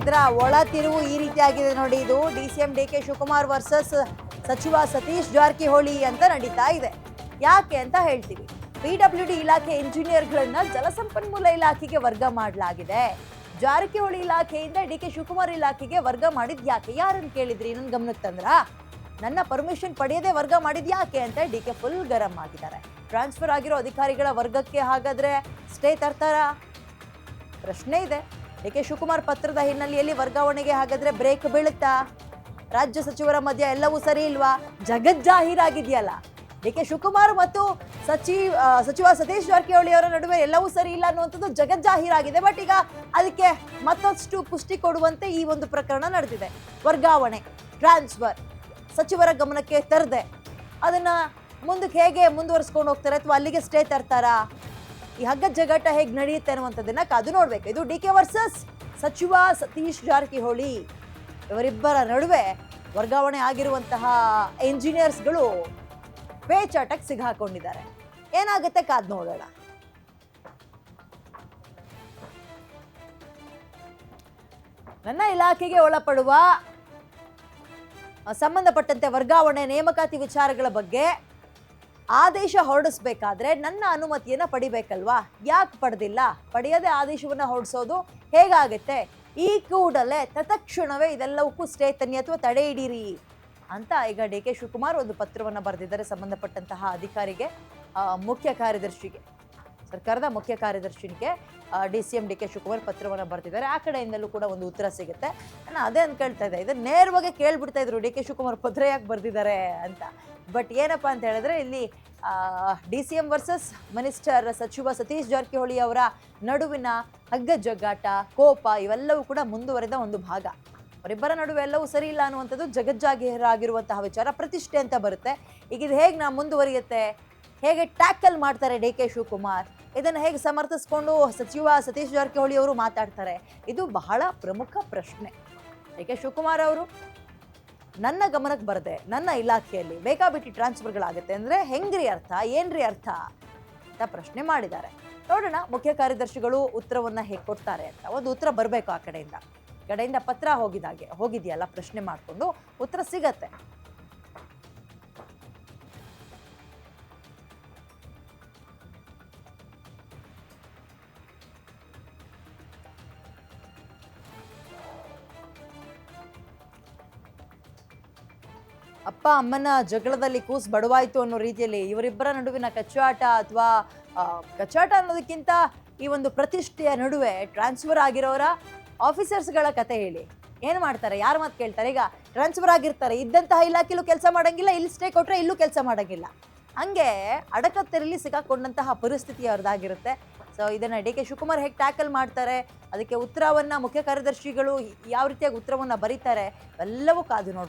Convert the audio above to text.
ಇದರ ಒಳ ತಿರುವು ಈ ರೀತಿ ಆಗಿದೆ ನೋಡಿ. ಇದು DCM DK ಶಿವಕುಮಾರ್ ವರ್ಸಸ್ ಸಚಿವ ಸತೀಶ್ ಜಾರಕಿಹೊಳಿ ಅಂತ ನಡೀತಾ ಇದೆ. ಯಾಕೆ ಅಂತ ಹೇಳ್ತೀವಿ. PWD ಇಲಾಖೆ ಇಂಜಿನಿಯರ್ಗಳನ್ನ ಜಲಸಂಪನ್ಮೂಲ ಇಲಾಖೆಗೆ ವರ್ಗ ಮಾಡಲಾಗಿದೆ. ಜಾರಕಿಹೊಳಿ ಇಲಾಖೆಯಿಂದ DK ಶಿವಕುಮಾರ್ ಇಲಾಖೆಗೆ ವರ್ಗ ಮಾಡಿದ್ ಯಾಕೆ? ಯಾರನ್ನು ಕೇಳಿದ್ರಿ? ನನ್ನ ಗಮನಕ್ಕೆ ತಂದ್ರ? ನನ್ನ ಪರ್ಮಿಷನ್ ಪಡೆಯದೆ ವರ್ಗ ಮಾಡಿದ್ ಯಾಕೆ ಅಂತ DK ಫುಲ್ ಗರಂ ಆಗಿದ್ದಾರೆ. ಟ್ರಾನ್ಸ್ಫರ್ ಆಗಿರೋ ಅಧಿಕಾರಿಗಳ ವರ್ಗಕ್ಕೆ ಹಾಗಾದ್ರೆ ಸ್ಟೇ ತರ್ತಾರ? ಪ್ರಶ್ನೆ ಇದೆ. DK ಶಿವಕುಮಾರ್ ಪತ್ರದ ಹಿನ್ನೆಲೆಯಲ್ಲಿ ವರ್ಗಾವಣೆಗೆ ಹಾಗಾದ್ರೆ ಬ್ರೇಕ್ ಬೀಳುತ್ತಾ? ರಾಜ್ಯ ಸಚಿವರ ಮಧ್ಯೆ ಎಲ್ಲವೂ ಸರಿ ಇಲ್ವಾ? ಜಗಜ್ಜಾಹೀರಾಗಿದೆಯಲ್ಲ. DK ಶಿವಕುಮಾರ್ ಮತ್ತು ಸಚಿವ ಸತೀಶ್ ಜಾರಕಿಹೊಳಿ ಅವರ ನಡುವೆ ಎಲ್ಲವೂ ಸರಿ ಇಲ್ಲ ಅನ್ನುವಂಥದ್ದು ಜಗಜ್ಜಾಹೀರಾಗಿದೆ. ಬಟ್ ಈಗ ಅದಕ್ಕೆ ಮತ್ತಷ್ಟು ಪುಷ್ಟಿ ಕೊಡುವಂತೆ ಈ ಒಂದು ಪ್ರಕರಣ ನಡೆದಿದೆ. ವರ್ಗಾವಣೆ, ಟ್ರಾನ್ಸ್ಫರ್ ಸಚಿವರ ಗಮನಕ್ಕೆ ತರದೆ ಅದನ್ನ ಮುಂದಕ್ಕೆ ಹೇಗೆ ಮುಂದುವರಿಸ್ಕೊಂಡು ಹೋಗ್ತಾರೆ ಅಥವಾ ಅಲ್ಲಿಗೆ ಸ್ಟೇ ತರ್ತಾರಾ? ಈ ಹಗ್ಗ ಜಗಾಟ ಹೇಗೆ ನಡೆಯುತ್ತೆ ಅನ್ನುವಂಥದ್ದನ್ನ ಕಾದು ನೋಡ್ಬೇಕು. ಇದು DK ವರ್ಸಸ್ ಸಚಿವ ಸತೀಶ್ ಜಾರಕಿಹೊಳಿ ಇವರಿಬ್ಬರ ನಡುವೆ ವರ್ಗಾವಣೆ ಆಗಿರುವಂತಹ ಇಂಜಿನಿಯರ್ಸ್ಗಳು ಪೇಚಾಟಕ್ಕೆ ಸಿಗಾಕೊಂಡಿದ್ದಾರೆ. ಏನಾಗುತ್ತೆ ಕಾದ್ ನೋಡೋಣ. ನನ್ನ ಇಲಾಖೆಗೆ ಒಳಪಡುವ ಸಂಬಂಧಪಟ್ಟಂತೆ ವರ್ಗಾವಣೆ ನೇಮಕಾತಿ ವಿಚಾರಗಳ ಬಗ್ಗೆ ಆದೇಶ ಹೊರಡಿಸ್ಬೇಕಾದ್ರೆ ನನ್ನ ಅನುಮತಿಯನ್ನ ಪಡಿಬೇಕಲ್ವಾ? ಯಾಕೆ ಪಡೆದಿಲ್ಲ? ಪಡೆಯದೆ ಆದೇಶವನ್ನ ಹೊರಡಿಸೋದು ಹೇಗಾಗುತ್ತೆ? ಈ ಕೂಡಲೇ ತತ್ಕ್ಷಣವೇ ಇದೆಲ್ಲವಕ್ಕೂ ಸ್ಟೇ ತನ್ನಿ ಅಥವಾ ತಡೆ ಹಿಡೀರಿ ಅಂತ ಈಗ DK ಶಿವಕುಮಾರ್ ಒಂದು ಪತ್ರವನ್ನು ಬರೆದಿದ್ದಾರೆ ಸಂಬಂಧಪಟ್ಟಂತಹ ಅಧಿಕಾರಿಗೆ, ಮುಖ್ಯ ಕಾರ್ಯದರ್ಶಿಗೆ, ಸರ್ಕಾರದ ಮುಖ್ಯ ಕಾರ್ಯದರ್ಶಿಗೆ DCM DK ಶಿವಕುಮಾರ್ ಪತ್ರವನ್ನು ಬರೆದಿದ್ದಾರೆ. ಆ ಕಡೆಯಿಂದಲೂ ಕೂಡ ಒಂದು ಉತ್ತರ ಸಿಗುತ್ತೆ. ನಾನು ಅದೇ ಅನ್ಕೊಳ್ತಾ ಇದ್ದೆ, ಇದನ್ನ ನೇರವಾಗಿ ಕೇಳ್ಬಿಡ್ತಾ ಇದ್ರು DK ಶಿವಕುಮಾರ್ ಪತ್ರ ಯಾಕೆ ಬರ್ದಿದ್ದಾರೆ ಅಂತ. ಬಟ್ ಏನಪ್ಪ ಅಂತ ಹೇಳಿದ್ರೆ ಇಲ್ಲಿ DCM ವರ್ಸಸ್ ಮಿನಿಸ್ಟರ್ ಸಚಿವ ಸತೀಶ್ ಜಾರಕಿಹೊಳಿ ಅವರ ನಡುವಿನ ಹಗ್ಗ ಜಗ್ಗಾಟ, ಕೋಪ ಇವೆಲ್ಲವೂ ಕೂಡ ಮುಂದುವರೆದ ಒಂದು ಭಾಗ. ಅವರಿಬ್ಬರ ನಡುವೆ ಎಲ್ಲವೂ ಸರಿ ಇಲ್ಲ ಅನ್ನುವಂಥದ್ದು ಜಗಜ್ಜಾಹೀರಾಗಿರುವಂತಹ ವಿಚಾರ. ಪ್ರತಿಷ್ಠೆ ಅಂತ ಬರುತ್ತೆ. ಈಗ ಇದು ಹೇಗೆ ಮುಂದುವರಿಯುತ್ತೆ? ಹೇಗೆ ಟ್ಯಾಕಲ್ ಮಾಡ್ತಾರೆ DK ಶಿವಕುಮಾರ್? ಇದನ್ನು ಹೇಗೆ ಸಮರ್ಥಿಸ್ಕೊಂಡು ಸಚಿವ ಸತೀಶ್ ಜಾರಕಿಹೊಳಿ ಅವರು ಮಾತಾಡ್ತಾರೆ? ಇದು ಬಹಳ ಪ್ರಮುಖ ಪ್ರಶ್ನೆ. DK ಶಿವಕುಮಾರ್ ಅವರು ನನ್ನ ಗಮನಕ್ಕೆ ಬರದೆ ನನ್ನ ಇಲಾಖೆಯಲ್ಲಿ ಬೇಕಾಬಿಟ್ಟಿ ಟ್ರಾನ್ಸ್ಫರ್ಗಳಾಗುತ್ತೆ ಅಂದರೆ ಹೆಂಗ್ರಿ ಅರ್ಥ? ಏನ್ರಿ ಅರ್ಥ ಅಂತ ಪ್ರಶ್ನೆ ಮಾಡಿದ್ದಾರೆ. ನೋಡೋಣ ಮುಖ್ಯ ಕಾರ್ಯದರ್ಶಿಗಳು ಉತ್ತರವನ್ನು ಹೇಗೆ ಕೊಡ್ತಾರೆ ಅಂತ. ಒಂದು ಉತ್ತರ ಬರಬೇಕು ಆ ಕಡೆಯಿಂದ ಪತ್ರ ಹೋಗಿದೆಯಲ್ಲ, ಪ್ರಶ್ನೆ ಮಾಡಿಕೊಂಡು ಉತ್ತರ ಸಿಗತ್ತೆ. ಅಪ್ಪ ಅಮ್ಮನ ಜಗಳದಲ್ಲಿ ಕೂಸ್ ಬಡವಾಯ್ತು ಅನ್ನೋ ರೀತಿಯಲ್ಲಿ ಇವರಿಬ್ಬರ ನಡುವಿನ ಕಚ್ಚಾಟ ಅಥವಾ ಕಚ್ಚಾಟ ಅನ್ನೋದಕ್ಕಿಂತ ಈ ಒಂದು ಪ್ರತಿಷ್ಠೆಯ ನಡುವೆ ಟ್ರಾನ್ಸ್ಫರ್ ಆಗಿರೋರ ಆಫೀಸರ್ಸ್ಗಳ ಕತೆ ಹೇಳಿ. ಏನು ಮಾಡ್ತಾರೆ? ಯಾರ ಮಾತು ಕೇಳ್ತಾರೆ? ಈಗ ಟ್ರಾನ್ಸ್ಫರ್ ಆಗಿರ್ತಾರೆ, ಇದ್ದಂತಹ ಇಲಾಖೆಯಲ್ಲೂ ಕೆಲಸ ಮಾಡೋಂಗಿಲ್ಲ, ಇಲ್ಲಿ ಸ್ಟೇ ಕೊಟ್ಟರೆ ಇಲ್ಲೂ ಕೆಲಸ ಮಾಡೋಂಗಿಲ್ಲ. ಹಂಗೆ ಅಡಕತ್ತರಲ್ಲಿ ಸಿಕ್ಕಾಕೊಂಡಂತಹ ಪರಿಸ್ಥಿತಿ ಅವ್ರದ್ದಾಗಿರುತ್ತೆ. ಸೊ ಇದನ್ನು DK ಶಿವಕುಮಾರ್ ಹೇಗೆ ಟ್ಯಾಕಲ್ ಮಾಡ್ತಾರೆ, ಅದಕ್ಕೆ ಉತ್ತರವನ್ನು ಮುಖ್ಯ ಕಾರ್ಯದರ್ಶಿಗಳು ಯಾವ ರೀತಿಯಾಗಿ ಉತ್ತರವನ್ನು ಬರೀತಾರೆ, ಎಲ್ಲವೂ ಕಾದು ನೋಡಬೇಕು.